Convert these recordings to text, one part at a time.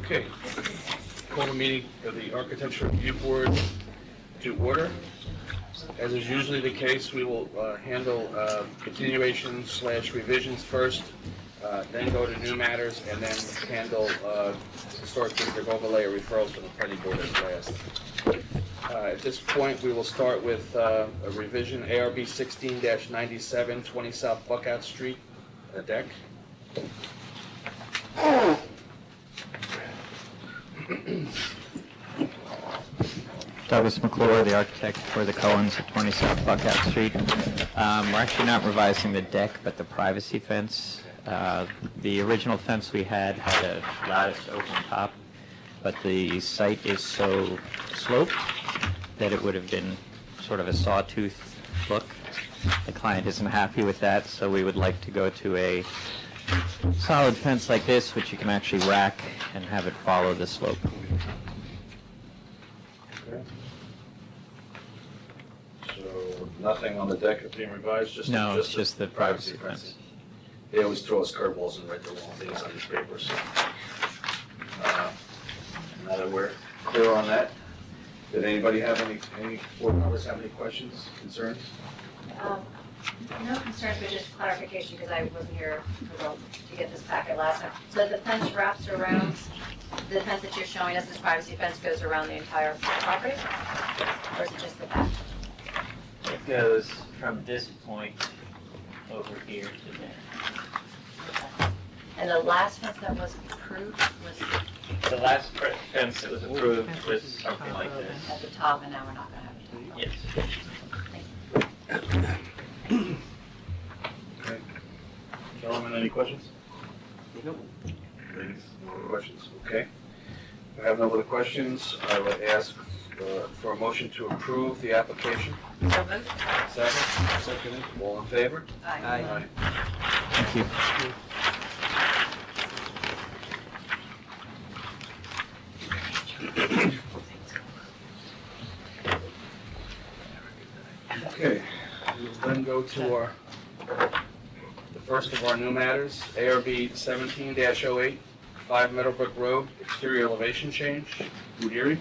Okay. Call the meeting of the Architecture Review Board to order. As is usually the case, we will handle continuations / revisions first, then go to new matters, and then handle historic district overlay or referrals from the planning board as last. At this point, we will start with a revision, ARB 16-97, 20 South Buckout Street, a deck. Douglas McClure, the architect for the Cohens at 20 South Buckout Street. We're actually not revising the deck, but the privacy fence. The original fence we had a latticed open top, but the site is so sloped that it would have been sort of a sawtooth look. The client isn't happy with that, so we would like to go to a solid fence like this, which you can actually rack and have it follow the slope. Okay. So nothing on the deck is being revised? No, it's just the privacy fence. They always throw us curveballs and write the wrong things on these papers. Now that we're clear on that, did anybody have any board members have any questions, concerns? No concerns, but just clarification, because I wasn't here to get this packet last time. So the fence wraps around, the fence that you're showing us, this privacy fence goes around the entire property? Or is it just the back? It goes from this point over here to there. And the last fence that was approved was The last fence that was approved was something like this. at the top, and now we're not going to have it. Yes. Thank you. Okay. Gentlemen, any questions? Nope. Ladies, no other questions? Okay. If I have no other questions, I would ask for a motion to approve the application. So moved. Second? Seconded. All in favor? Aye. Thank you. Okay, we will then go to the first of our new matters, ARB 17-08, 5 Meadowbrook Road, exterior elevation change. Udiri?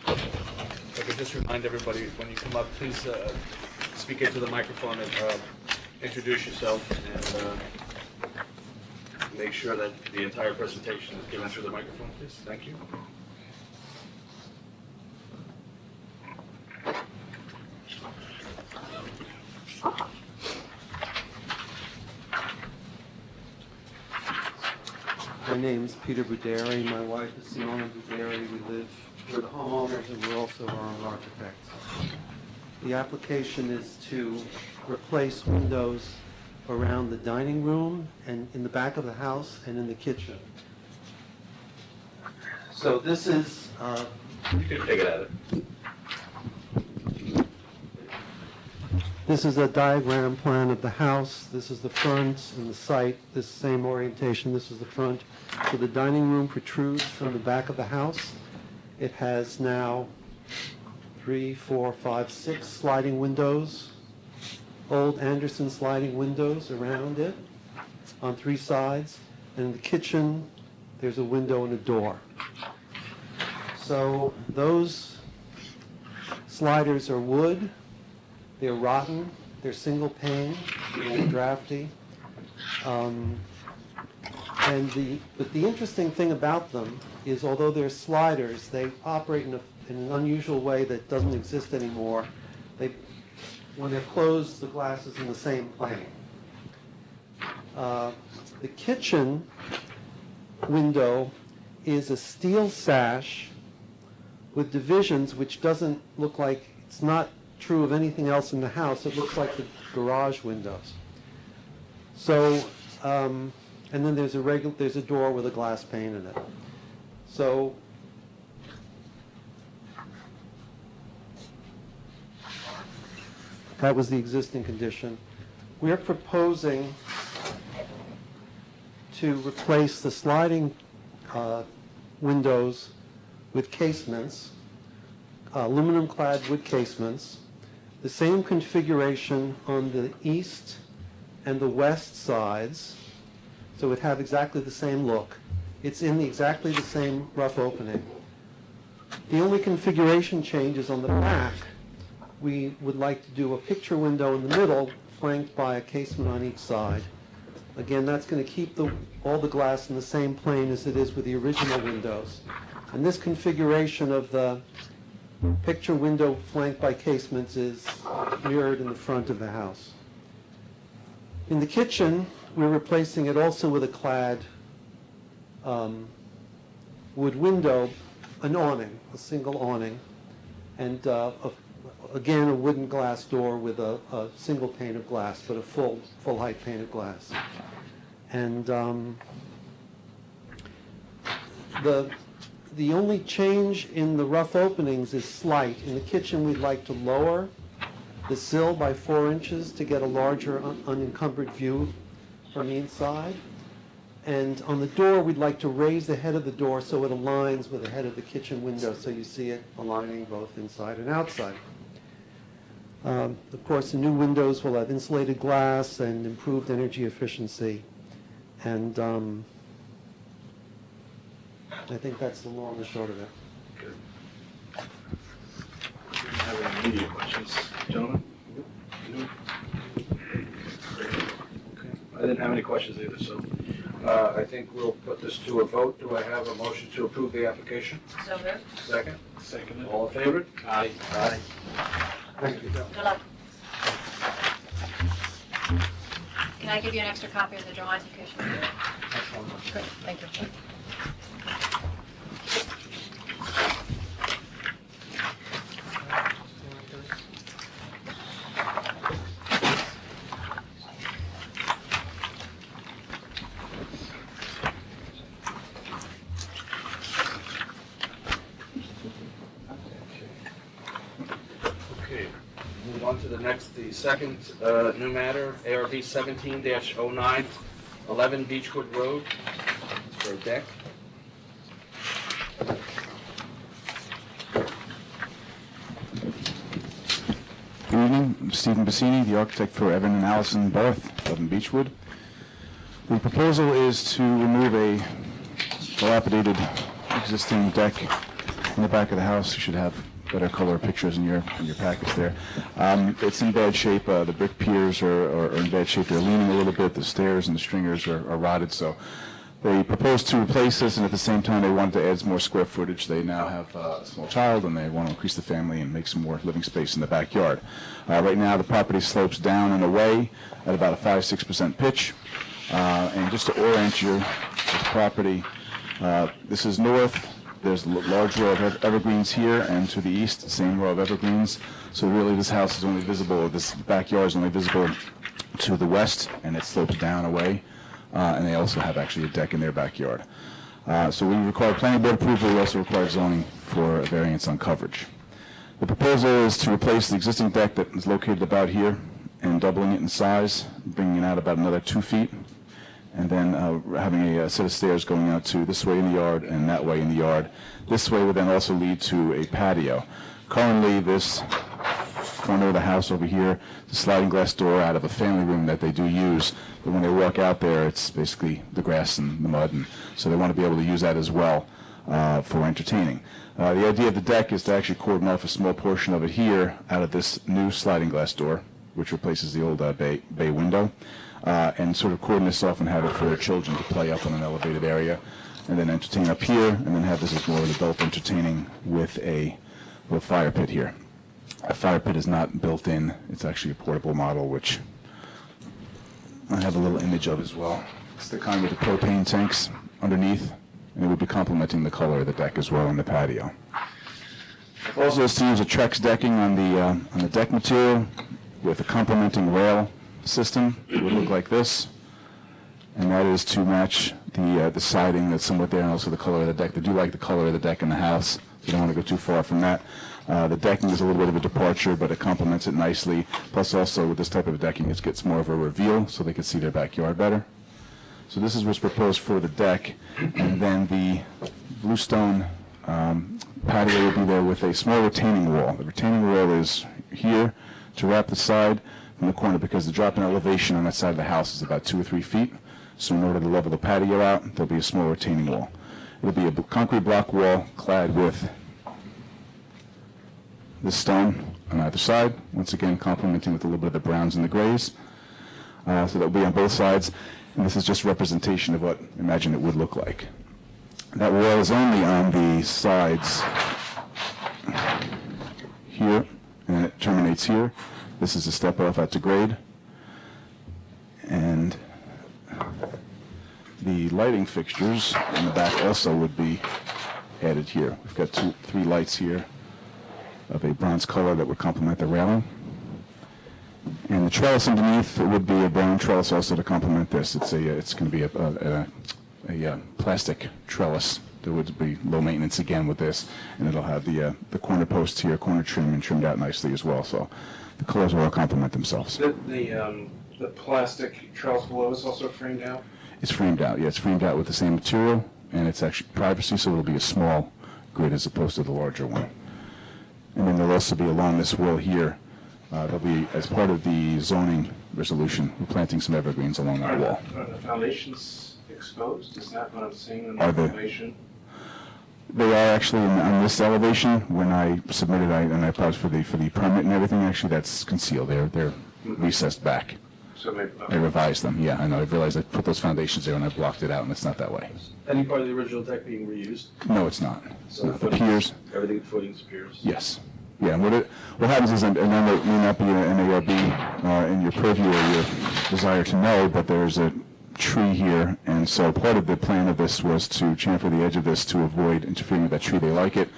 If I could just remind everybody, when you come up, please speak into the microphone and introduce yourself and make sure that the entire presentation is given through the microphone, please. Thank you. My name's Peter Buderi. My wife is Simona Buderi. We're the homeowners and we're also our own architects. The application is to replace windows around the dining room and in the back of the house and in the kitchen. So this is You can take it at it. This is a diagram plan of the house. This is the front and the site. This same orientation. This is the front. So the dining room protrudes from the back of the house. It has now 3, 4, 5, 6 sliding windows. Old Anderson sliding windows around it on 3 sides. And in the kitchen, there's a window and a door. So those sliders are wood. They're rotten, they're single pane, they're drafty. But the interesting thing about them is although they're sliders, they operate in an unusual way that doesn't exist anymore. When they're closed, the glass is in the same plane. The kitchen window is a steel sash with divisions which doesn't look like, it's not true of anything else in the house. It looks like the garage windows. So, and then there's a door with a glass pane in it. So, that was the existing condition. We're proposing to replace the sliding windows with casements, aluminum-clad wood casements, the same configuration on the east and the west sides, so it would have exactly the same look. It's in exactly the same rough opening. The only configuration change is on the back. We would like to do a picture window in the middle, flanked by a casement on each side. Again, that's going to keep all the glass in the same plane as it is with the original windows. And this configuration of the picture window flanked by casements is mirrored in the front of the house. In the kitchen, we're replacing it also with a clad wood window, an awning, a single awning, and again, a wooden glass door with a single pane of glass, but a full height pane of glass. And the only change in the rough openings is slight. In the kitchen, we'd like to lower the sill by 4 inches to get a larger unencumbered view from the inside. And on the door, we'd like to raise the head of the door so it aligns with the head of the kitchen window, so you see it aligning both inside and outside. Of course, the new windows will have insulated glass and improved energy efficiency. And I think that's the long and the short of it. Good. Do you have any immediate questions, gentlemen? No? Okay. I didn't have any questions either, so I think we'll put this to a vote. Do I have a motion to approve the application? So moved. Second? Second. All in favor? Aye. Aye. Thank you. Good luck. Can I give you an extra copy of the drawings in case you need it? Good, thank you. Okay, move on to the second new matter, ARB 17-09, 11 Beechwood Road, for a deck. Good evening, I'm Stephen Bassini, the architect for Evan and Allison Barth, 11 Beechwood. The proposal is to remove a dilapidated existing deck in the back of the house. You should have better color pictures in your package there. It's in bad shape. The brick piers are in bad shape. They're leaning a little bit. The stairs and the stringers are rotted. So they proposed to replace this, and at the same time they wanted to add some more square footage. They now have a small child, and they want to increase the family and make some more living space in the backyard. Right now the property slopes down and away at about a 5-6% pitch. And just to orient you, this property, this is north. There's a large row of evergreens here, and to the east, the same row of evergreens. So really this house is only visible, this backyard is only visible to the west, and it slopes down away. And they also have actually a deck in their backyard. So we require planning board approval. We also require zoning for a variance on coverage. The proposal is to replace the existing deck that is located about here and doubling it in size, bringing it out about another 2 feet. And then having a set of stairs going out to this way in the yard and that way in the yard. This way would then also lead to a patio. Currently, this corner of the house over here, the sliding glass door out of a family room that they do use, but when they walk out there, it's basically the grass and the mud, and so they want to be able to use that as well for entertaining. The idea of the deck is to actually cordon off a small portion of it here out of this new sliding glass door, which replaces the old bay window. And sort of cordon this off and have it for their children to play up on an elevated area, and then entertain up here, and then have this as more of an adult entertaining with a little fire pit here. A fire pit is not built in. It's actually a portable model, which I have a little image of as well. It's the kind with the propane tanks underneath, and it would be complementing the color of the deck as well in the patio. Also, is to use a Trex decking on the deck material with a complementing rail system. It would look like this, and that is to match the siding that's somewhat there, and also the color of the deck. They do like the color of the deck in the house, so you don't want to go too far from that. The decking is a little bit of a departure, but it complements it nicely. Plus, also with this type of decking, it gets more of a reveal, so they can see their backyard better. So this is what's proposed for the deck, and then the bluestone patio will be there with a small retaining wall. The retaining wall is here to wrap the side from the corner because the drop in elevation on that side of the house is about 2 or 3 feet. So in order to level the patio out, there'll be a small retaining wall. It'll be a concrete block wall clad with this stone on either side, once again complementing with a little bit of the browns and the grays. So that'll be on both sides, and this is just representation of what imagine it would look like. That wall is only on the sides here, and it terminates here. This is a step off at the grade, and the lighting fixtures in the back also would be added here. We've got 3 lights here of a bronze color that would complement the railing. And the trellis underneath, it would be a brown trellis also to complement this. It's going to be a plastic trellis. There would be low maintenance again with this, and it'll have the corner posts here, corner trim, and trimmed out nicely as well. So the colors will all complement themselves. The plastic trellis below is also framed out? It's framed out, yeah. It's framed out with the same material, and it's actually privacy, so it'll be a small grid as opposed to the larger one. And then there'll also be along this wall here, there'll be, as part of the zoning resolution, we're planting some evergreens along that wall. Are the foundations exposed? Is that what I'm seeing in the Are they? elevation? They are actually on this elevation. When I submitted, and I applied for the permit and everything, actually that's concealed. They're recessed back. So maybe, I revised them, yeah, I know. I realized I put those foundations there and I blocked it out, and it's not that way. Any part of the original deck being reused? No, it's not. So It appears, everything footings appears? yes. Yeah, and what happens is, and then there may not be an ARB in your purview or your desire to know, but there's a tree here, and so part of the plan of this was to chamfer the edge of this to avoid interfering with that tree. They like it,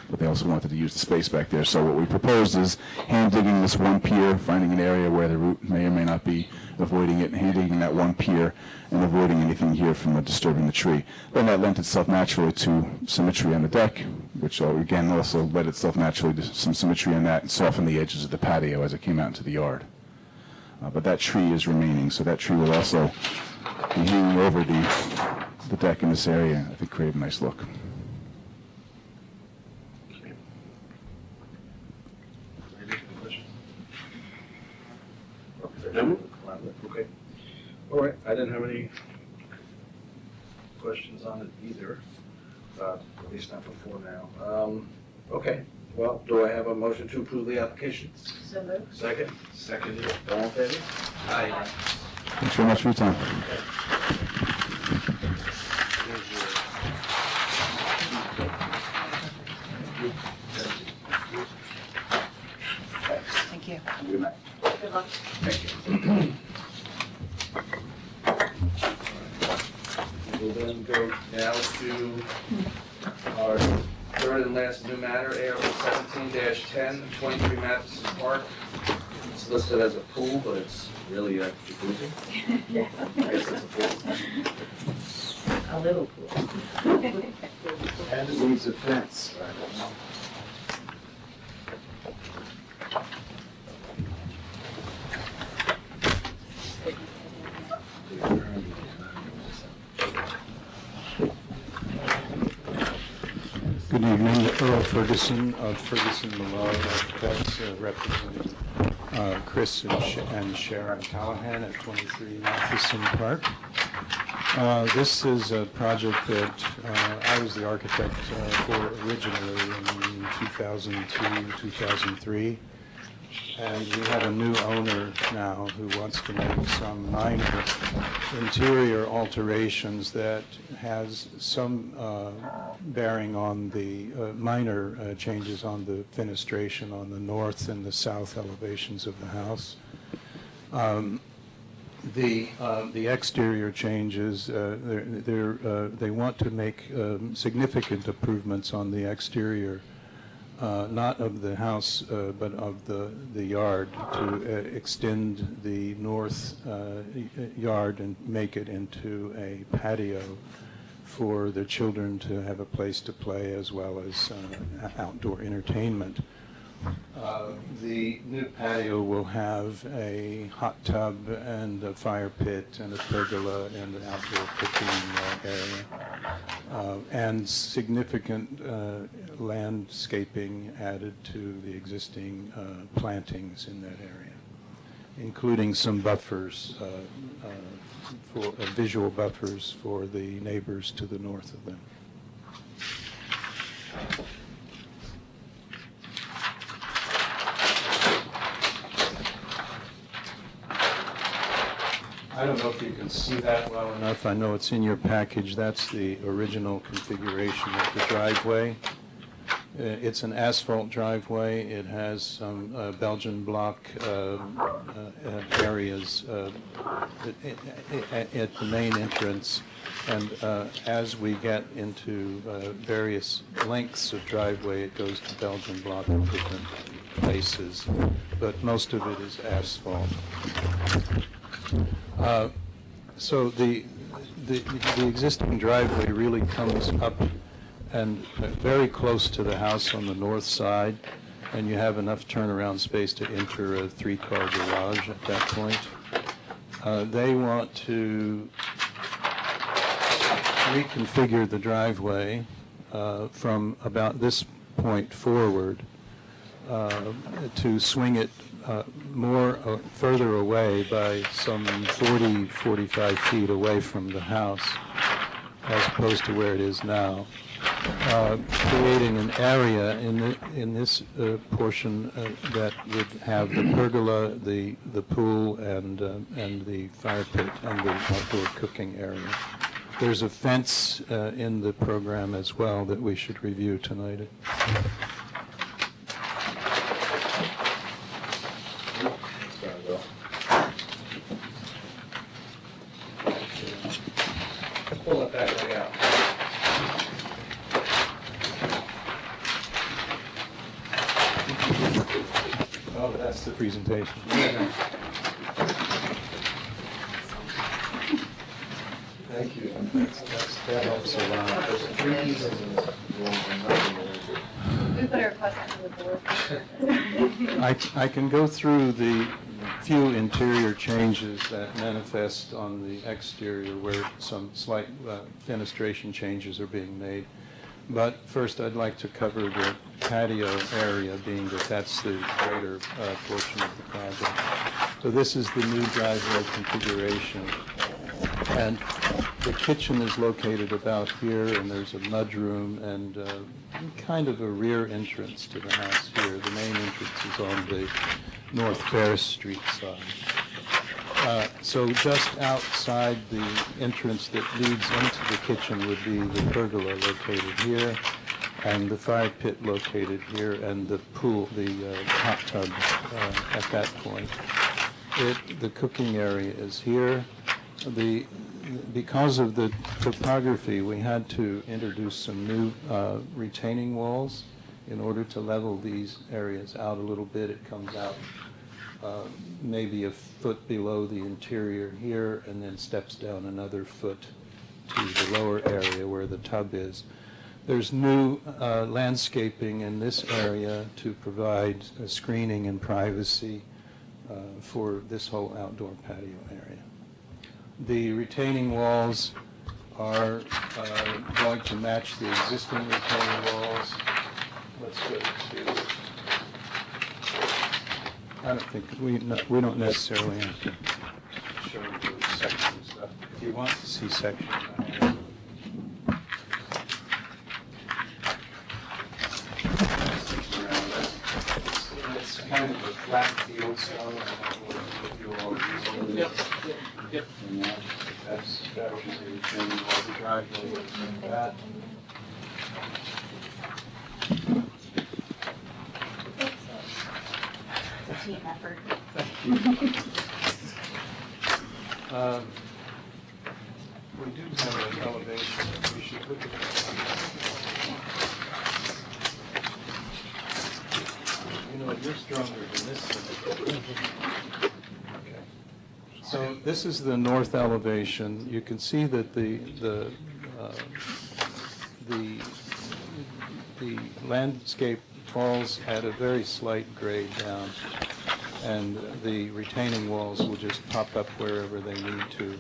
but they also wanted to use the space back there. So what we proposed is hand digging this one pier, finding an area where the root may or may not be, avoiding it, hand digging that one pier, and avoiding anything here from disturbing the tree. Then that lent itself naturally to symmetry on the deck, which again also led itself naturally to some symmetry on that and soften the edges of the patio as it came out into the yard. But that tree is remaining, so that tree will also be hanging over the deck in this area. I think create a nice look. No? Okay. All right, I didn't have any questions on it either, at least not before now. Okay, well, do I have a motion to approve the application? So moved. Second? Second. All in favor? Aye. Thanks very much for your time. Thank you. Good night. Good luck. We'll then go now to our third and last new matter, ARB 17-10, 23 Matheson Park. It's listed as a pool, but it's really a jacuzzi. Yeah. I guess it's a pool. A little pool. And it needs a fence. I don't know. Good evening, Earl Ferguson of Ferguson Malone Architects, representing Chris and Sharon Callahan at 23 Matheson Park. This is a project that I was the architect for originally in 2002, 2003. And we have a new owner now who wants to make some minor interior alterations that has some bearing on the minor changes on the fenestration on the north and the south elevations of the house. The exterior changes, they want to make significant improvements on the exterior, not of the house, but of the yard, to extend the north yard and make it into a patio for the children to have a place to play as well as outdoor entertainment. The new patio will have a hot tub and a fire pit and a pergola and an outdoor cooking area, and significant landscaping added to the existing plantings in that area, including some buffers, for visual buffers for the neighbors to the north of them. I don't know if you can see that well enough. I know it's in your package. That's the original configuration of the driveway. It's an asphalt driveway. It has some Belgian block areas at the main entrance. And as we get into various lengths of driveway, it goes to Belgian block in different places. But most of it is asphalt. So the existing driveway really comes up and very close to the house on the north side, and you have enough turnaround space to enter a 3-car garage at that point. They want to reconfigure the driveway from about this point forward to swing it further away by some 40, 45 feet away from the house, as opposed to where it is now, creating an area in this portion that would have the pergola, the pool, and the fire pit and the outdoor cooking area. There's a fence in the program as well that we should review tonight. Pull it back way out. Oh, that's the presentation. Thank you. That helps a lot. There's 3 pieces in this room and nothing in it. We put a request into the board. I can go through the few interior changes that manifest on the exterior where some slight fenestration changes are being made. But first I'd like to cover the patio area, being that that's the greater portion of the project. So this is the new driveway configuration. And the kitchen is located about here, and there's a mudroom and kind of a rear entrance to the house here. The main entrance is on the North Ferris Street side. So just outside the entrance that leads into the kitchen would be the pergola located here, and the fire pit located here, and the pool, the hot tub at that point. The cooking area is here. Because of the topography, we had to introduce some new retaining walls in order to level these areas out a little bit. It comes out maybe a foot below the interior here, and then steps down another foot to the lower area where the tub is. There's new landscaping in this area to provide screening and privacy for this whole outdoor patio area. The retaining walls are going to match the existing retaining walls. Let's go to, I don't think, we don't necessarily have to show you section stuff. If you want to see sections, it's kind of a flat field, so I don't know if you all use it. Yep. And that's the retaining wall, the driveway looks like that. It's a team effort. We do have an elevation that we should look at. You know, you're stronger than this thing. Okay. So this is the north elevation. You can see that the landscape falls at a very slight grade down, and the retaining walls will just pop up wherever they need to.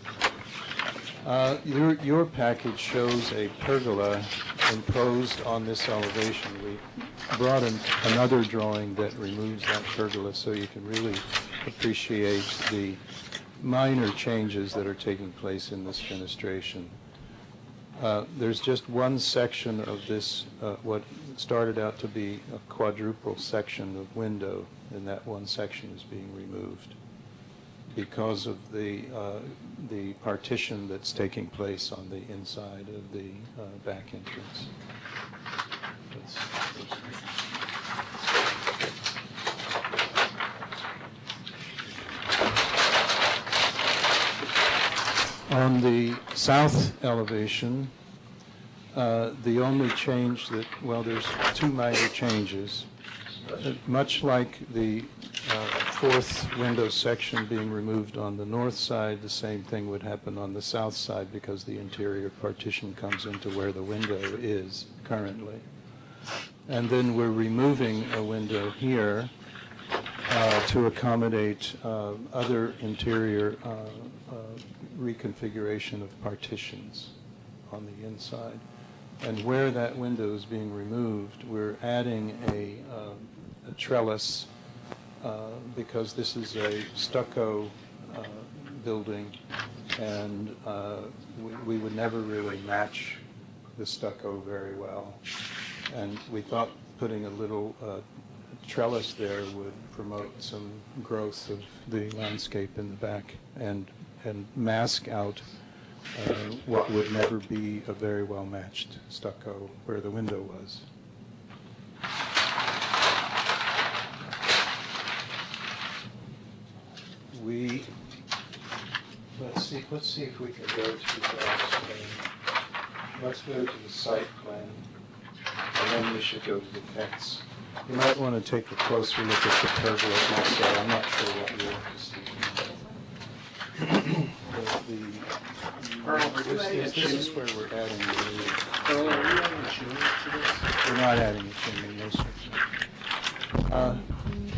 Your package shows a pergola imposed on this elevation. We brought in another drawing that removes that pergola so you can really appreciate the minor changes that are taking place in this fenestration. There's just one section of this, what started out to be a quadruple section of window, and that one section is being removed because of the partition that's taking place on the inside of the back entrance. On the south elevation, the only change that, well, there's two minor changes. Much like the fourth window section being removed on the north side, the same thing would happen on the south side because the interior partition comes into where the window is currently. And then we're removing a window here to accommodate other interior reconfiguration of partitions on the inside. And where that window is being removed, we're adding a trellis because this is a stucco building, and we would never really match the stucco very well. And we thought putting a little trellis there would promote some growth of the landscape in the back and mask out what would never be a very well matched stucco where the window was. Let's see if we can go to the let's go to the site plan, and then we should go to the fence. You might want to take a closer look at the pergola also. I'm not sure what you want to see. This is where we're adding the... We're not adding a chimney, no, sir.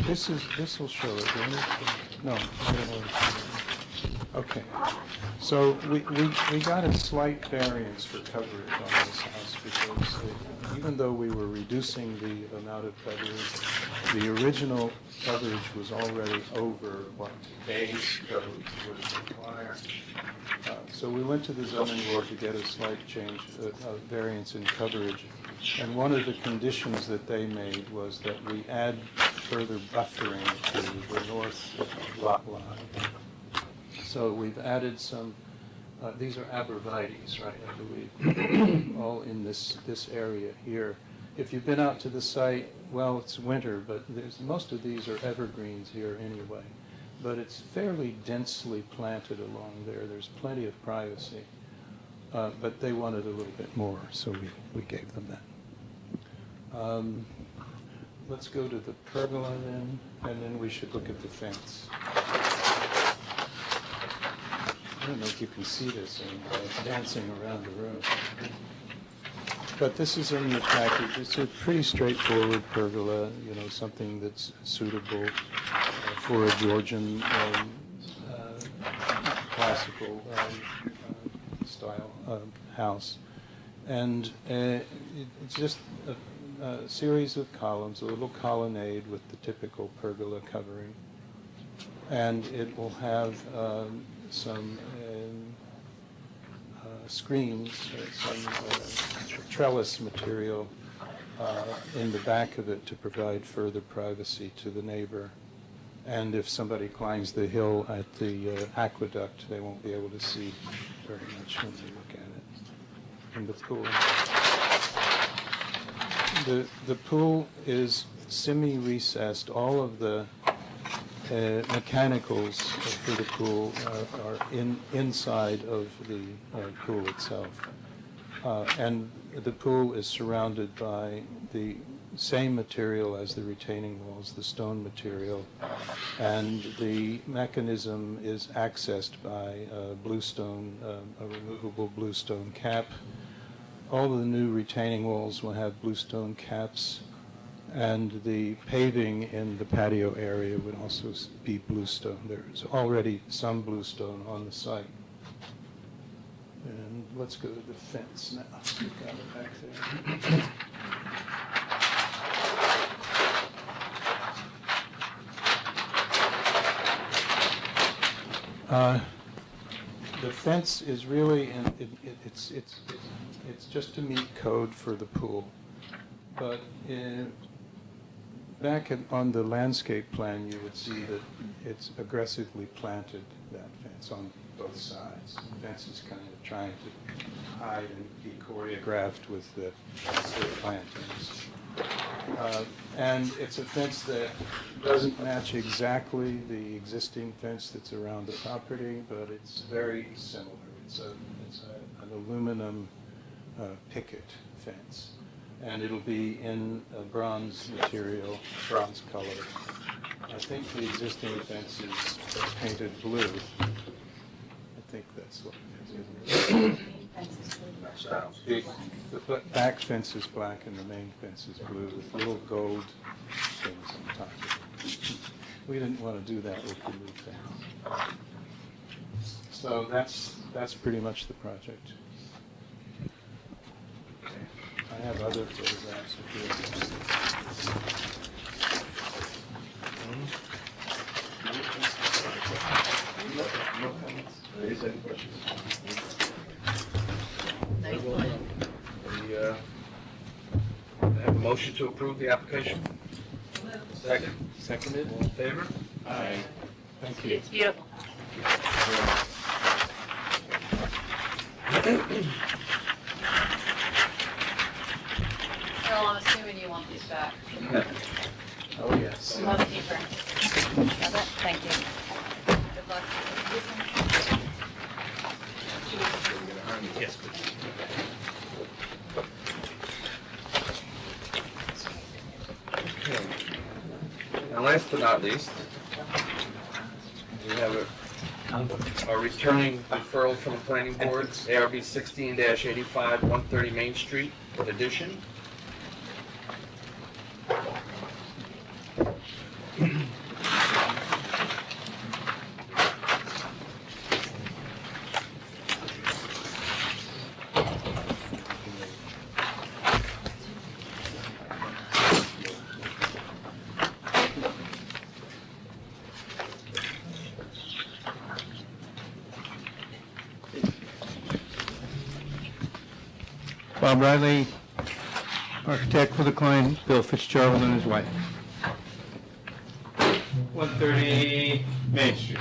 This will show it, won't it? No. Okay. So we got a slight variance for coverage on this house because even though we were reducing the amount of coverage, the original coverage was already over what base codes would require. So we went to the zoning board to get a slight change, a variance in coverage. And one of the conditions that they made was that we add further buffering to the north lot line. So we've added some, these are arborvitaes, right, I believe, all in this area here. If you've been out to the site, well, it's winter, but most of these are evergreens here anyway. But it's fairly densely planted along there. There's plenty of privacy. But they wanted a little bit more, so we gave them that. Let's go to the pergola then, and then we should look at the fence. I don't know if you can see this anymore. It's dancing around the room. But this is in the package. It's a pretty straightforward pergola, you know, something that's suitable for a Georgian classical style house. And it's just a series of columns, a little colonnade with the typical pergola covering. And it will have some screens, some trellis material in the back of it to provide further privacy to the neighbor. And if somebody climbs the hill at the aqueduct, they won't be able to see very much when they look at it. And the pool. The pool is semi-recessed. All of the mechanicals for the pool are inside of the pool itself. And the pool is surrounded by the same material as the retaining walls, the stone material, and the mechanism is accessed by bluestone, a removable bluestone cap. All of the new retaining walls will have bluestone caps, And the paving in the patio area would also be bluestone. There's already some bluestone on the site. And let's go to the fence now. Got it back there. The fence is really, it's just to meet code for the pool. But on the landscape plan, you would see that it's aggressively planted, that fence, on both sides. The fence is kind of trying to hide and be choreographed with the plantings. And it's a fence that doesn't match exactly the existing fence that's around the property, but it's very similar. It's an aluminum picket fence, and it'll be in a bronze material, bronze color. I think the existing fence is painted blue. I think that's what it is. The back fence is black and the main fence is blue with little gold things on top of it. We didn't want to do that with the new fence. So that's pretty much the project. I have other photographs if you're interested. No comments? Raise any questions? Have a motion to approve the application? Second. Seconded? All in favor? Aye. Thank you. It's beautiful. Carol, I'm assuming you want these back. Oh, yes. Love it, keeper. Love it. Thank you. Good luck. Yes, please. Okay. And last but not least, we have a returning referral from the planning board, ARB 16-85, 130 Main Street, addition. Bob Riley, architect for the client, Bill Fitzgerald and his wife. 130 Main Street.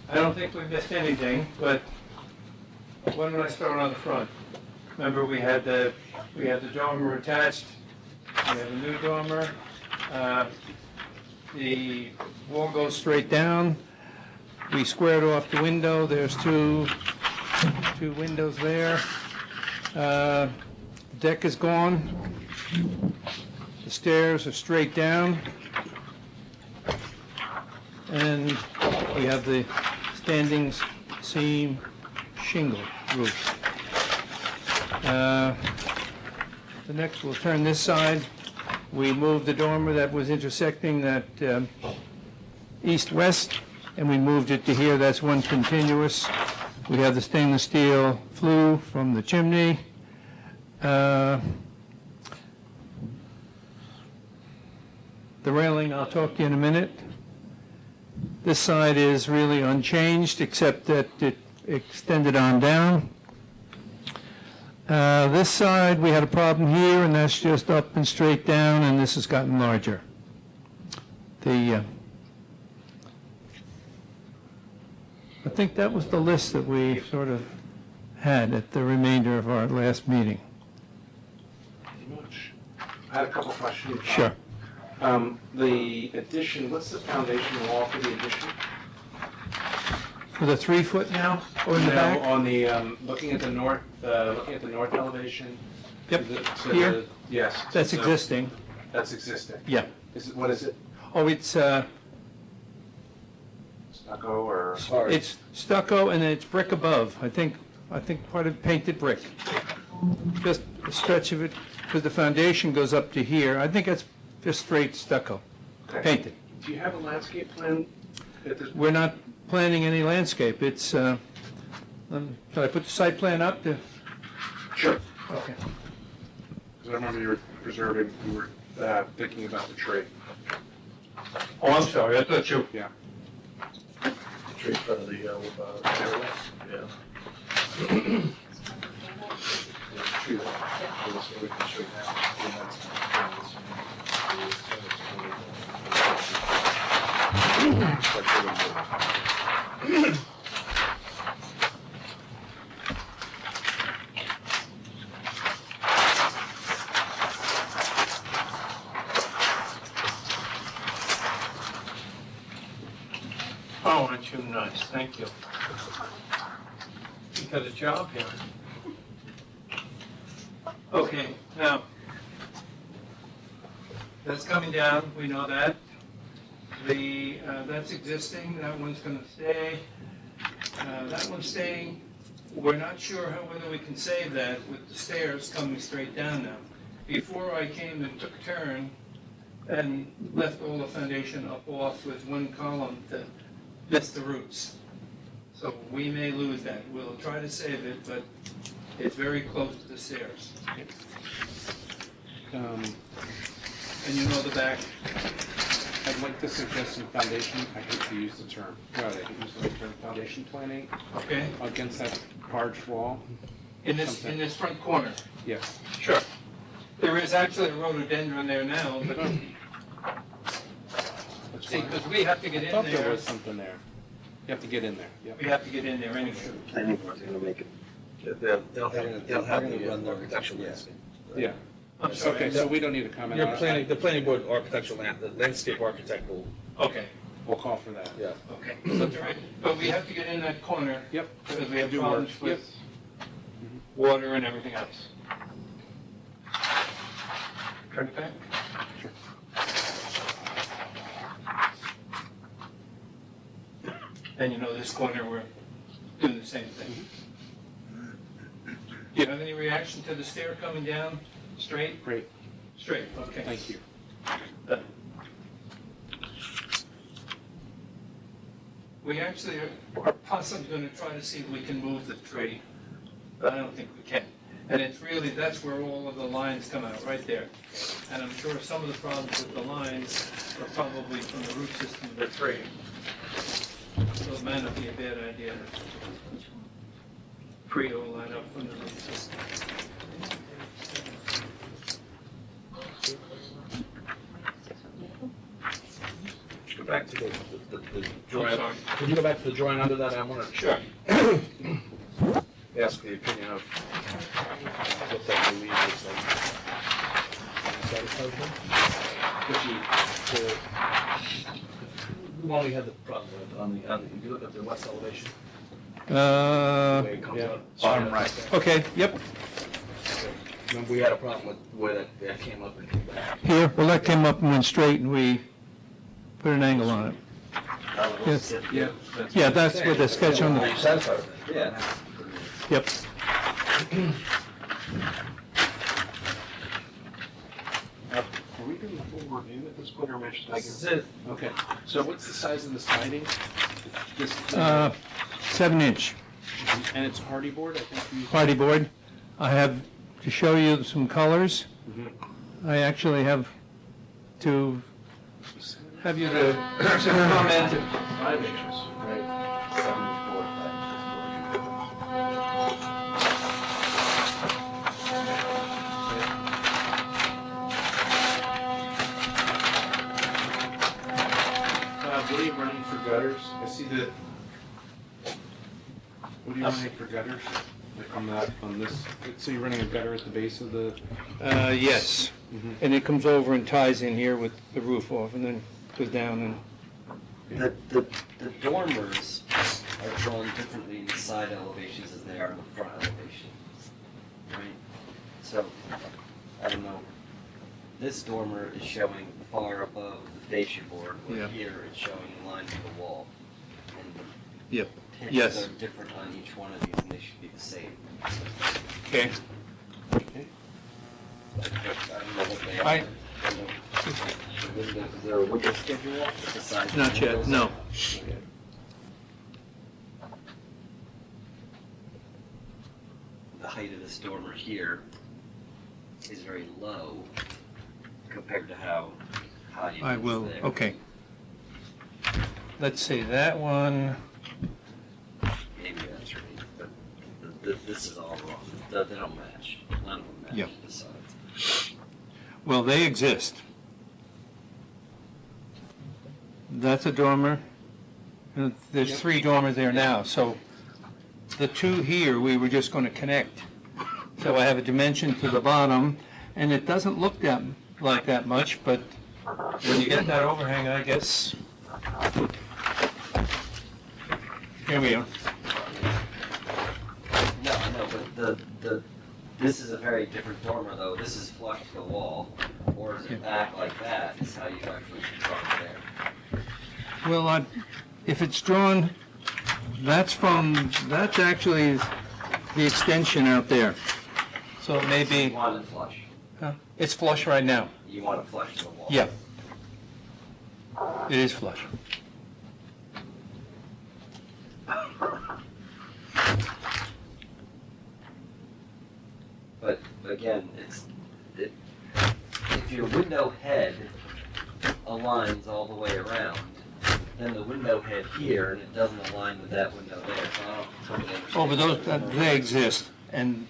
I don't think we missed anything, but why don't I start on the front? Remember, we had the dormer attached. We have a new dormer. The wall goes straight down. We squared off the window. There's two windows there. Deck is gone. The stairs are straight down. And we have the standing seam shingle roof. The next, we'll turn this side. We moved the dormer that was intersecting that east-west, and we moved it to here. That's one continuous. We have the stainless steel flue from the chimney. The railing, I'll talk to you in a minute. This side is really unchanged, except that it extended on down. This side, we had a problem here, and that's just up and straight down, and this has gotten larger. I think that was the list that we sort of had at the remainder of our last meeting. I had a couple questions. Sure. The addition, what's the foundation wall for the addition? For the 3 foot now, or in the Now, back? on the, looking at the north elevation. Yep, to here? the- Yes. That's so- existing, That's existing. yeah. What is it? Oh, it's Stucco or? stucco and then it's brick above. I think part of painted brick. just a stretch of it, because the foundation goes up to here. I think it's just straight stucco, painted. Do you have a landscape plan at this? We're not planning any landscape. It's, can I put the site plan up to? Sure. Okay. Because I remember you were thinking about the tree. Oh, I'm sorry, I thought you. Yeah. Tree in front of the, stairway. Yeah. Tree there. So this way we can straighten out. Oh, aren't you nice? Thank you. You got a job here. Okay, now, that's coming down, we know that. That's existing, that one's gonna stay. That one's staying. We're not sure whether we can save that with the stairs coming straight down now. Before I came and took a turn and left all the foundation up off with one column to miss the roots. So we may lose that. We'll try to save it, but it's very close to the stairs. And you know the back. I'd like to suggest some foundation, I hate to use the term, well, I hate to use the term foundation planning Okay, against that arched wall. in this front corner. Yes. Sure. There is actually a rhododendron there now, but That's see, fine. because we have to get I in thought there there. was something there. You have to get in there, yep. We have to get in there anyway. Planning board's gonna make it. They'll have the architectural landscape. Yeah. I'm sorry. Okay, so we don't need to comment on it. The planning board architectural, the landscape architect will, Okay, We'll call for that. yeah. okay. That's right. But we have to get in that corner. Yep. Because we have Do problems work. Yep. with water and everything else. Turn it back. And you know, this corner, we're doing the same thing. Do you have any reaction to the stair coming down straight? Great, Straight, okay. thank you. Done. We actually are possibly going to try to see if we can move the tree, but I don't think we can. And it's really, that's where all of the lines come out, right there. And I'm sure some of the problems with the lines are probably from the root system of the tree. So it might not be a bad idea to pre-o line up from the root system. Go back to the drawing. sorry. Can you go back to the drawing under that? I want to Sure. ask the opinion of what that new leaf looks like. Satisfied with it? The one we had the problem with on the, if you look at the west elevation, the way it comes out. Bottom right. Okay, yep. Remember, we had a problem with the way that came up and came back. Here, well, that came up and went straight, and we put an angle on it. Yes. Yeah. Yeah, that's with the sketch on Are the, you satisfied with it? Yeah. yep. Are we doing a full review at this point, or am I just This is making? it. Okay, so what's the size of the siding? This, 7-inch and it's hardy board, I think you. party board. I have to show you some colors. I actually have to have you to comment. 5 inches, right? 74, What are you running for gutters? I see the. What are you running for gutters? Like on that, on this, so you're running a gutter at the base of the. Yes, and it comes over and ties in here with the roof off, and then goes down and, The dormers are drawn differently in the side elevations as they are in the front elevation. Right? So, I don't know. This dormer is showing far above the fascia board, where Yeah. here it's showing in line with the wall. And the Yep. pins Yes. are different on each one of these, and they should be the same. okay. know what they I- are. Is there a window schedule? The size of the Not yet, windows? no. Okay. The height of this dormer here is very low compared to how high it is I will, there. okay. Let's see, that one, Maybe that's right, but this is all wrong. They don't match. None of them match Yep. the sides. well, they exist. That's a dormer. And there's 3 dormers there now, so the 2 here, we were just going to connect. So I have a dimension to the bottom, and it doesn't look like that much, but when you get that overhang, I guess. Here we are. No, I know, but this is a very different dormer though. This is flush to the wall, or is it back like that? Is how you actually draw it there. Well, if it's drawn, that's actually the extension out there. So it may You be, want it flush. it's flush right now. You want it flush to the wall. Yeah. It is flush. But again, if your window head aligns all the way around, then the window head here, and it doesn't align with that window there, so I don't totally understand. Oh, but those, they exist. And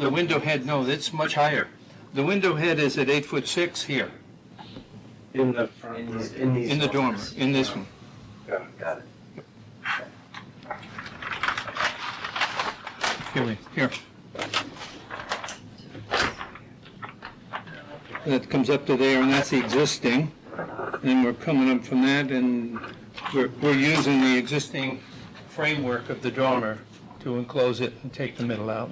the window head, no, it's much higher. The window head is at 8'6" here, In the front. In these in the dormer, dormers. in this one. Got it. Here. That comes up to there, and that's the existing. And we're coming up from that, and we're using the existing framework of the dormer to enclose it and take the middle out.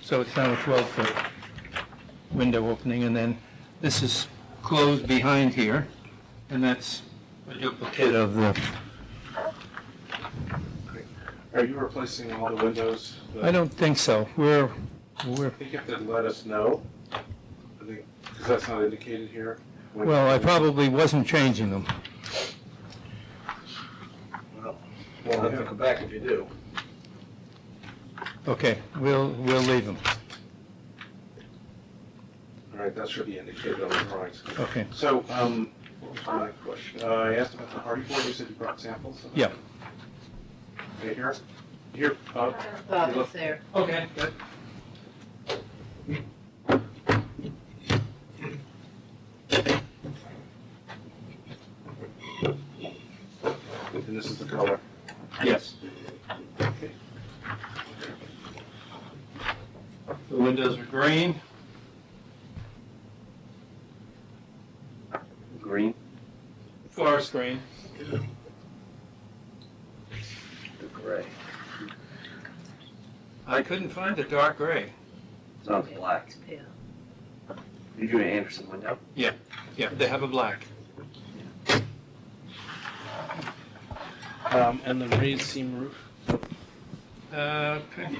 So it's now a 12-foot window opening, and then this is closed behind here, and that's a duplicate of the, Are you replacing all the windows? I don't think so. We're, I think you have to let us know, I think, because that's not indicated here. well, I probably wasn't changing them. Well, we'll have to come back if you do. Okay, we'll leave them. All right, that should be indicated on the drawings. Okay. So, what was my question? I asked about the hardy board, you said you brought samples? Yeah. Okay, here? Here, Bob is there. Okay, good. and this is the color. Yes. Okay. The windows are green. Green? Forest green. The gray. I couldn't find a dark gray. So it's black. Yeah. You're doing an Anderson window? Yeah, they have a black. And the raised seam roof? Okay.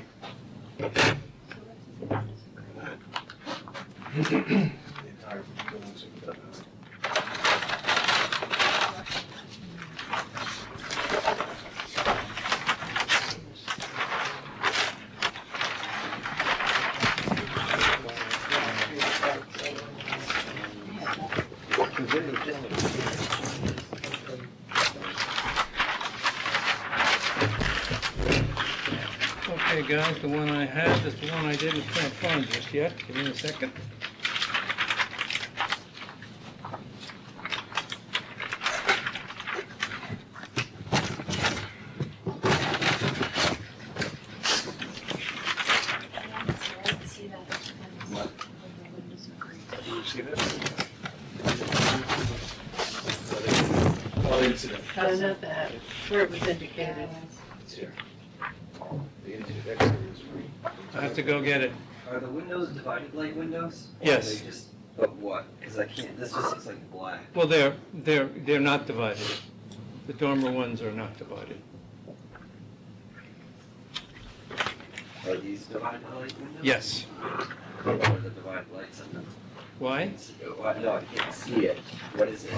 Okay, guys, the one I had is the one I can't find just yet. Give me a second. Did you see this? Oh, I didn't see that. I don't know that, where it was indicated. It's here. The exterior is green. I have to go get it. Are the windows divided light windows? Or Yes. Are they just, but what? Because I can't, this just looks like black. Well, they're not divided. The dormer ones are not divided. Are these divided light windows? Yes. Where the divided lights in them. Why? No, I can't see it. What is it?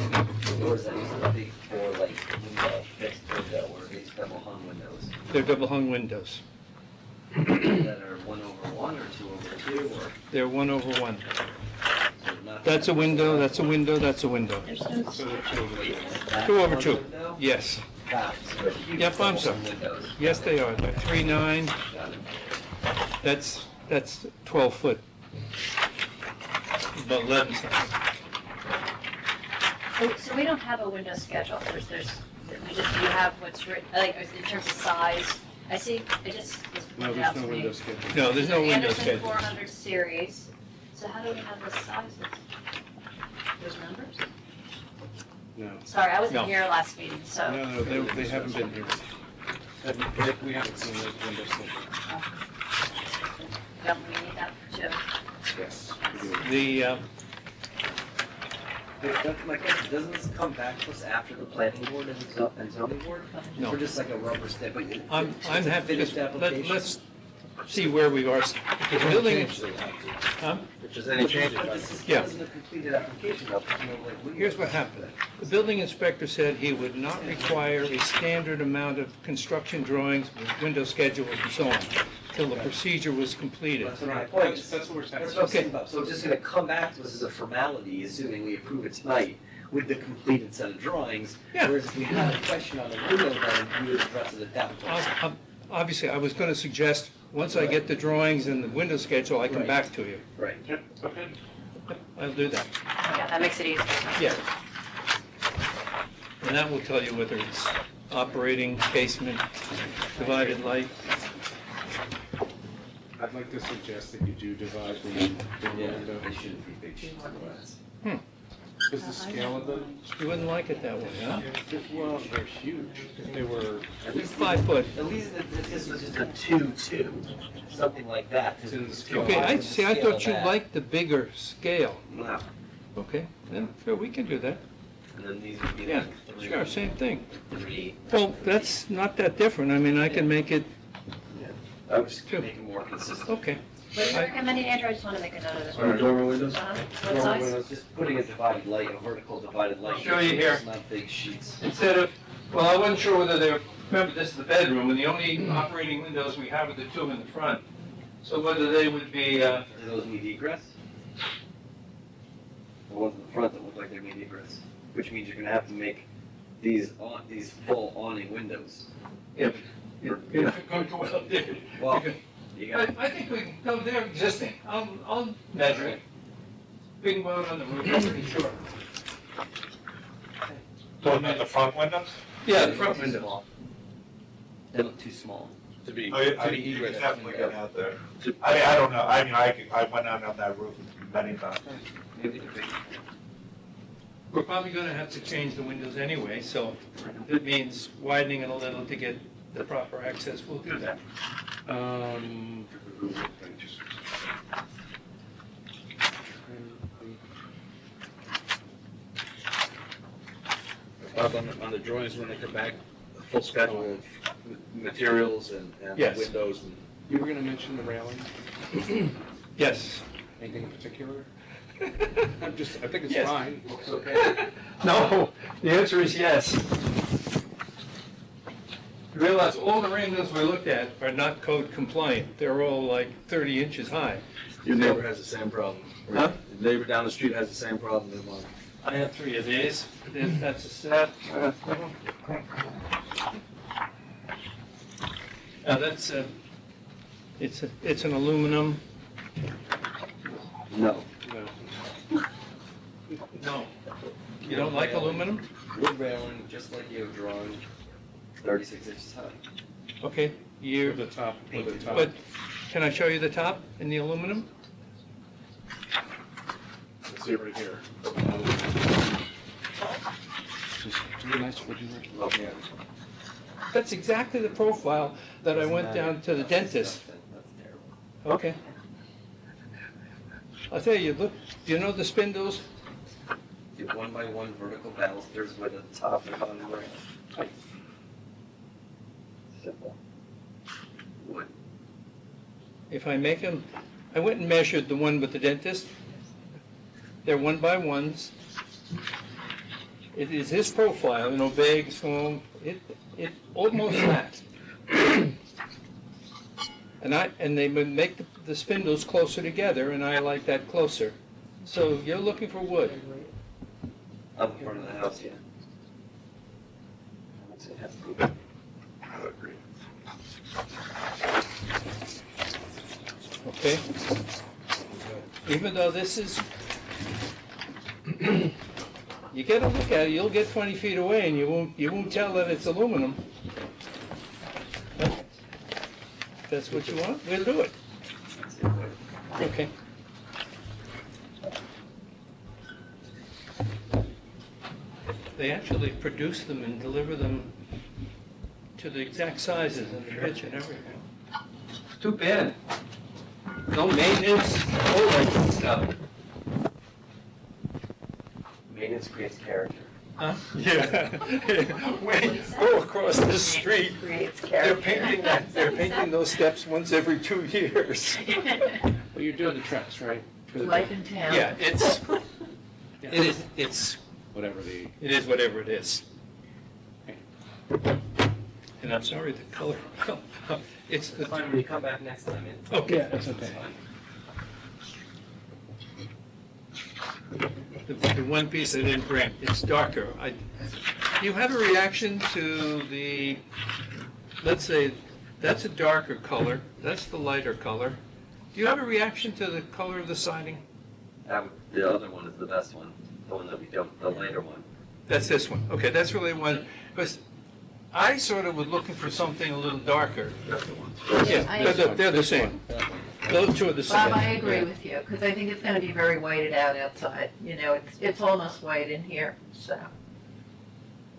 Or is that a big four, like, window, fixed window, or are these double hung windows? They're double hung windows. That are 1/1 or 2/2, or? They're 1/1. So not- That's a window, that's a window, that's a window. There's no, That 2/2. one window? Yes. That, so huge Yep, I'm double sorry. hung windows. Yes, they are. They're 3.9. Got it. That's 12 foot. About 11 something. so we don't have a window schedule. We just, you have what's written, like, in terms of size. I see, it just was pointed out to me. No, there's no window Anderson schedule. 400 series. So how do we have the sizes? Those numbers? No. Sorry, I wasn't No. here last meeting, so. No, they haven't been here. We haven't seen those windows. Don't we need that too? Yes. The, My question, doesn't this come back to us after the planning board and zoning board? No. Or just like a rubber stamp? But it's- I'm it's a happy, finished application? let's see where we are. Because the building, huh? If there's any changes, But this is, Yeah. wasn't a completed application, though, you know, like, windows. Here's what happened. The building inspector said he would not require a standard amount of construction drawings with window schedules and so on till the procedure was completed. That's what my point is. That's what we're saying. That's what I'm Okay. saying about, so it's just gonna come back to us as a formality, assuming we approve it tonight, with the completed set of drawings. Yeah. Whereas if we had a question on the window, then we would address it at that point. Obviously, I was going to suggest, once I get the drawings and the window schedule, I come Right. back to you. Right. I'll do that. Yeah, that makes it easy. Yeah. And that will tell you whether it's operating, basement, divided light. I'd like to suggest that you do divide the Yeah, window. they shouldn't be big sheets of glass. Is the scale of them? You wouldn't like it that way, huh? Well, they're huge. If they were, At least 5 foot. At least if this was just a 2-2, something like that. it's in the scale. Okay, I see, I Scale thought you that. liked the bigger scale. No, Okay, then, sure, we can do that. and then these would be Yeah, like 3. sure, same thing. 3. Well, that's not that different. I mean, I can make it, I would just Sure. make it more consistent. okay. What are you recommending, Andrew? I just want to make a note of this. On the dormer windows? What size? Just putting a divided light, a vertical divided light. I'll show you here. It's not big sheets. Instead of, well, I wasn't sure whether they're, remember, this is the bedroom, and the only operating windows we have are the two in the front. So whether they would be, Do those need egress? The ones in the front that look like they need egress, which means you're gonna have to make these full awning windows. if, going to well, dude. Well, you got, I think we, no, they're existing. I'll measure it. We can go out on the roof, I'm pretty sure. Talking about the front windows? Yeah, the front window. they look too small. To be, Oh, yeah, to be you egress. definitely get out there. I mean, I don't know, I mean, I went out on that roof many times. Maybe the big. We're probably gonna have to change the windows anyway, so if it means widening it a little to get the proper access, we'll do that. Bob, on the drawings, when they come back, a full schedule of materials and Yes. windows and. You were gonna mention the railing, Yes. anything in particular? I think it's Yes. fine. Looks okay. No, the answer is yes. Realize all the windows we looked at are not code compliant. They're all like 30 inches high. Your neighbor has the same problem. Huh? The neighbor down the street has the same problem, they want. I have 3 of these. That's a set. Now that's it's an aluminum. No. No. You don't like aluminum? Wood railing, just like you have drawn, 36 inches high. Okay, you, With the top, with the top. but can I show you the top in the aluminum? Let's see it right here. Just do a nice wooden railing. Love it. That's exactly the profile that I went down to the dentist. That's terrible. Okay. I'll tell you, look, do you know the spindles? Do 1x1 vertical balusters with a top and bottom rail. Simple. Wood. If I make them I went and measured the one with the dentist. They're 1x1s. It is his profile, big, small, it almost that. And they would make the spindles closer together, and I like that closer. So you're looking for wood. Up in front of the house, yeah. Okay? Even though this is, you get a look at it, you'll get 20 feet away and you won't tell that it's aluminum. If that's what you want, we'll do it. Okay. They actually produce them and deliver them to the exact sizes and the pitch and everything. Too bad. No maintenance, all that good stuff. Maintenance creates character. Huh? Yeah. Wait, go across the street. They're painting those steps once every 2 years. Well, you're doing the tracks, right? Life in town. Yeah, it's Whatever the, it is whatever it is. And I'm sorry, the color, it's the, Fine, when you come back next time, okay. that's okay. The one piece I didn't bring, it's darker. Do you have a reaction to the, let's say, that's a darker color, that's the lighter color. Do you have a reaction to the color of the siding? the other one is the best one, the one that we don't, the later one. That's this one. Okay, that's really one, because I sort of was looking for something a little darker. Yeah, they're the same. Those two are the same. Bob, I agree with you, because I think it's going to be very whited out outside. It's almost white in here, so.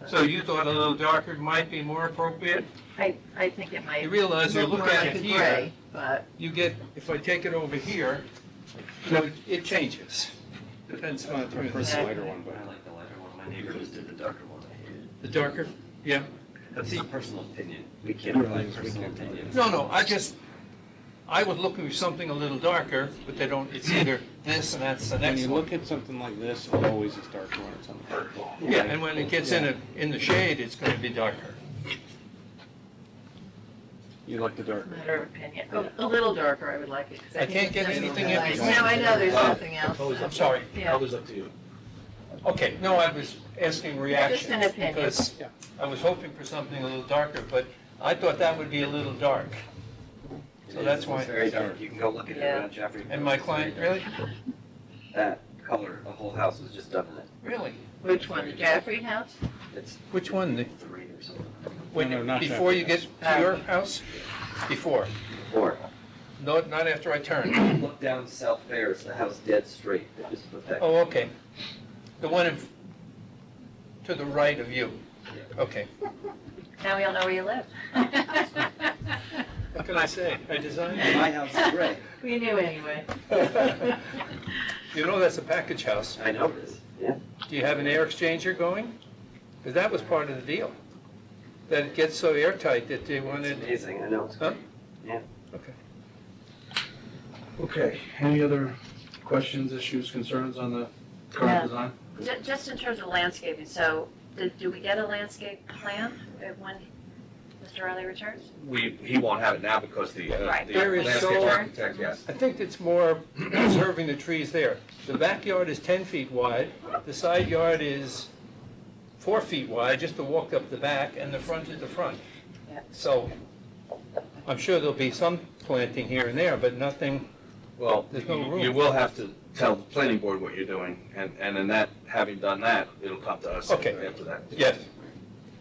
So you thought a little darker might be more appropriate? I think it might You realize you look look more at like it a here, gray, but you get, if I take it over here, it changes. Depends on the I like the lighter one, my neighbor just did the darker one. The darker, yeah. That's a personal opinion, we can't rely on personal opinions. No, I was looking for something a little darker, but they don't, it's either this and that's the When next you one. look at something like this, it always is darker when it's on the purple. Yeah, and when it gets in the shade, it's going to be darker. You like the darker. matter of opinion. A little darker, I would like it. 'cause I can't think get it's anything nice. in between. No, I know, there's nothing else. I'm sorry. Yeah. Color's up to you. Okay, no, I was asking reaction. Just an opinion. Because I was hoping for something a little darker, but I thought that would be a little dark. So that's why. It's very dark, you can go look at it Yeah. around Jeffrey. And my client, really? That color, the whole house was just done in it. Really? Which one, the Jaffrey house? It's Which one? 3 or something. When, No, not before that you get to your house? Before? Or, No, not after I turn. look down South Ferris, the house dead straight, they just put that. Oh, okay. The one to the right of you. Okay. Now we all know where you live. What can I say? I designed it. My house is gray. We knew anyway. You know that's a package house. I know this, yeah. Do you have an air exchanger going? Because that was part of the deal. That it gets so airtight that they It's wanted, amazing, I know, it's Huh? great. Yeah. okay. Okay, any other questions, issues, concerns on the Yeah. current design? Just in terms of landscaping, so do we get a landscape plan when Mr. Riley returns? He won't have it now because the Right. There is landscape so- architect, yes. I think it's more observing the trees there. The backyard is 10 feet wide, the side yard is 4 feet wide, just to walk up the back, and the front is the front. Yeah. So I'm sure there'll be some planting here and there, but nothing, Well, There's no room. you will have to tell the planning board what you're doing, and in that, having done that, it'll come to us Okay. after that. yes.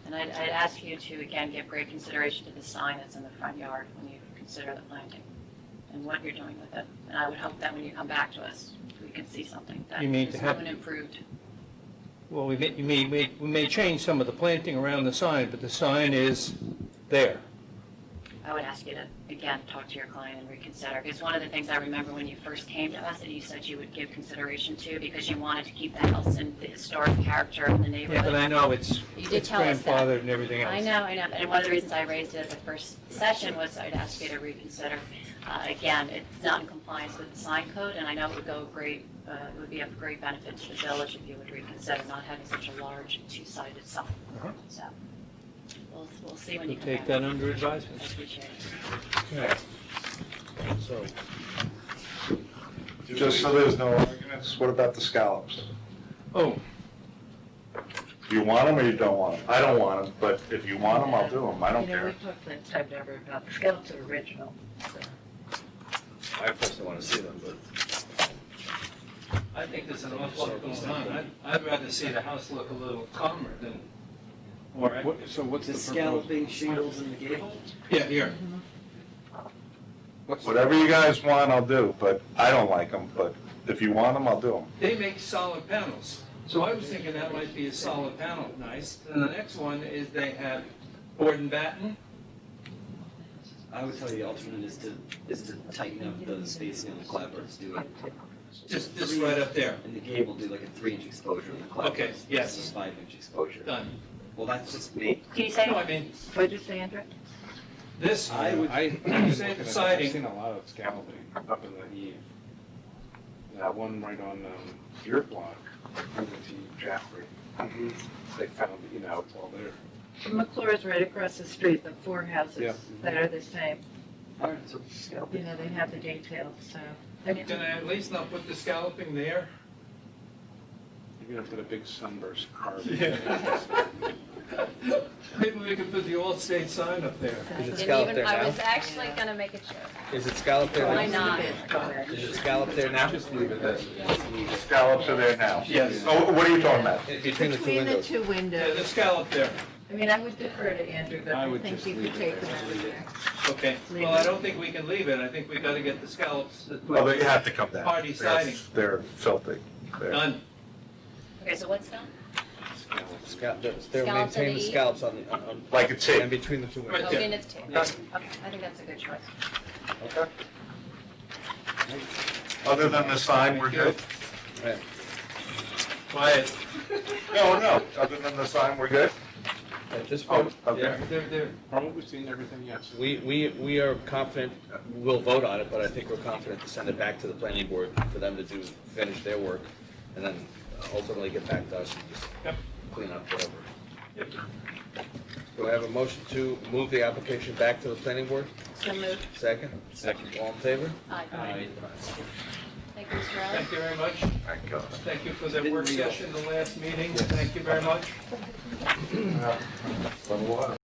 And I'd ask you to, again, give great consideration to the sign that's in the front yard when you consider the planting and what you're doing with it. And I would hope that when you come back to us, we can see something that You mean is to have- an improved. Well, we may change some of the planting around the sign, but the sign is there. I would ask you to, again, talk to your client and reconsider. Because one of the things I remember when you first came to us that you said you would give consideration to because you wanted to keep the house and the historic character of the Yeah, neighborhood. but I know it's You did tell us that. grandfathered and everything else. I know. And one of the reasons I raised it at the first session was I'd ask you to reconsider. Again, it's not in compliance with the sign code, and I know it would it would be of great benefit to the village if you would reconsider not having such a large two-sided sign. So, we'll see when you come back. Take that under advisement. I appreciate it. Okay. So, Just so there's no arguments, what about the scallops? Oh, Do you want them or you don't want them? I don't want them, but if you want them, I'll do them. I don't You know, we care. talked last time, Deborah, about the scallops are original. So. I personally want to see them, but I think there's an awful lot going on. I'd rather see the house look a little calmer than, all right? So what's The the proposal? scalloping shingles in the gable? Yeah, here. Whatever you guys want, I'll do, but I don't like them, but if you want them, I'll do them. They make solid panels. So I was thinking that might be a solid panel, nice. And the next one is they have board and batten. I would tell you the alternate is to tighten up the spacing on the clapboards, do it. Just this right up there. And the gable, do like a 3-inch exposure on the clapboards. Okay, yes. This is 5-inch exposure. Done. Well, that's just me. Can you say? No, I mean, What'd you say, Andrew? this, I would. Say the siding. I've seen a lot of scalloping up in the eave. That one right on your block, over to Jaffrey. They found, it's all there. McClure's right across the street, the 4 Yeah. houses that are the same. All right, so scalloping. They have the details, so. can I at least not put the scalloping there? You're gonna put a big sunburst carved. Maybe we could put the Allstate sign up there. is it And scalloped even, there I now? was actually gonna make a joke. Is it scalloped there Why now? not? Is it scalloped there now? Just leave it as. The scallops are there now. Yes. Oh, what are you talking about? Between the two Between the windows. 2 Yeah, windows. the scallop there. I mean, I would defer to Andrew, but I I would think just you leave could it take them out of there. Okay. Well, I don't think we can leave it. I think we gotta get the scallops. Well, they have to come down. Party siding. They're filthy. They're- Done. Okay, so what's done? They're Scallops on maintaining the the eave? scallops on, Like it's and it. between the two Right windows. there. Okay, and it's two. Yeah. Okay, I think that's a good choice. Okay. Other than the sign, we're good? Right. Quiet. No, other than the sign, we're good? At this point, Okay. yeah. They're, Probably seen everything, yes. We are confident, we'll vote on it, but I think we're confident to send it back to the planning board for them to finish their work, and then ultimately get back to us and just Yep. clean up whatever. Yep. Do I have a motion to move the application back to the planning board? So moved. Second? Second. All in favor? Aye. Thank you, Mr. Allen. Thank you very much. Thank God. Thank you for the work session, the last meeting. Thank you very much. Been a while.